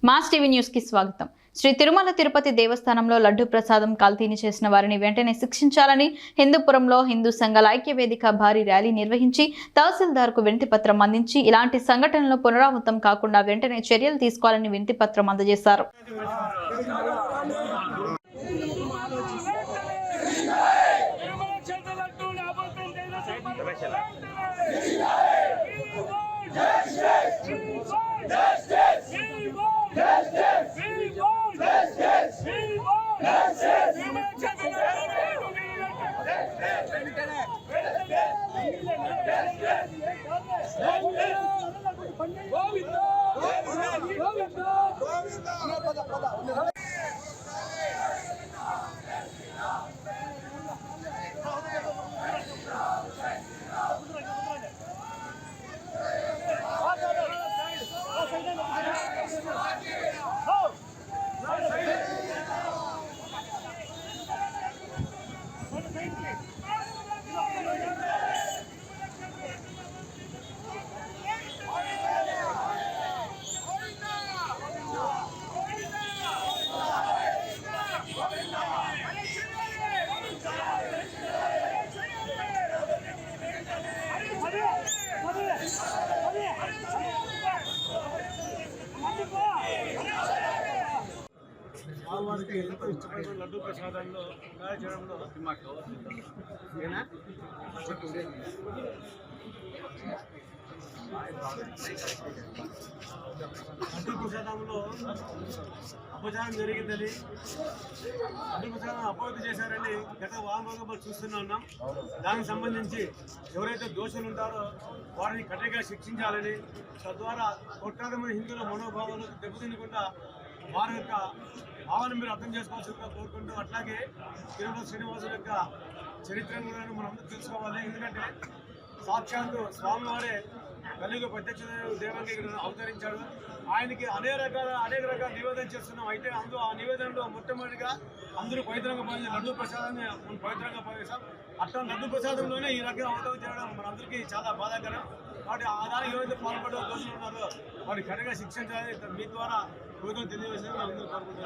Mass TV news కి స్వాగతం. శ్రీ తిరుమల తిరుపతి దేవస్థానంలో లడ్డు ప్రసాదం కల్తీని చేసిన వారిని వెంటనే శిక్షించాలని హిందూపురంలో హిందూ సంఘాల ఐక్య వేదిక భారీ ర్యాలీ నిర్వహించి తహసీల్దార్కు వినతిపత్రం అందించి ఇలాంటి సంఘటనలు పునరావృతం కాకుండా వెంటనే చర్యలు తీసుకోవాలని వినతిపత్రం అందజేశారు. వారికి ఎంతో ఇష్టమైన లడ్డూ ప్రసాదంలో తయారు చేయడంలో లడ్డూ ప్రసాదంలో అపచారం జరిగిందని, లడ్డూ ప్రసాదం అపవిత్రం చేశారని గత వారంగా మనం చూస్తూనే ఉన్నాం. దానికి సంబంధించి ఎవరైతే దోషులు ఉంటారో వారిని కఠినంగా శిక్షించాలని, తద్వారా కోట్లాది మంది హిందువుల మనోభావాలు దెబ్బతినకుండా వారి యొక్క భావాన్ని మీరు అర్థం చేసుకోవాల్సిందిగా కోరుకుంటూ, అట్లాగే తిరుమల శ్రీనివాసుల యొక్క చరిత్రను కూడా మనం అందరూ తెలుసుకోవాలి. ఎందుకంటే సాక్షాత్తు స్వామివారే కలియుగ ప్రత్యక్ష దేవంగా ఇక్కడ అవతరించాడు. ఆయనకి అనేక రకాల నివేదన చేస్తున్నాం. అయితే అందులో ఆ నివేదనలో మొట్టమొదటిగా అందరూ పవిత్రంగా పోయింది లడ్డూ ప్రసాదాన్ని మనం పవిత్రంగా పోయేసాం. అట్లా లడ్డూ ప్రసాదంలోనే ఈ రకంగా అవతరం చేయడం మనందరికీ చాలా బాధాకరం. కాబట్టి ఆ దానికి ఏవైతే పాల్పడే దోషులు ఉన్నారో వారిని కరెక్ట్గా శిక్షించాలని మీ ద్వారా ప్రభుత్వం తెలియజేశారు. అందరూ కోరుకుంటున్నారు.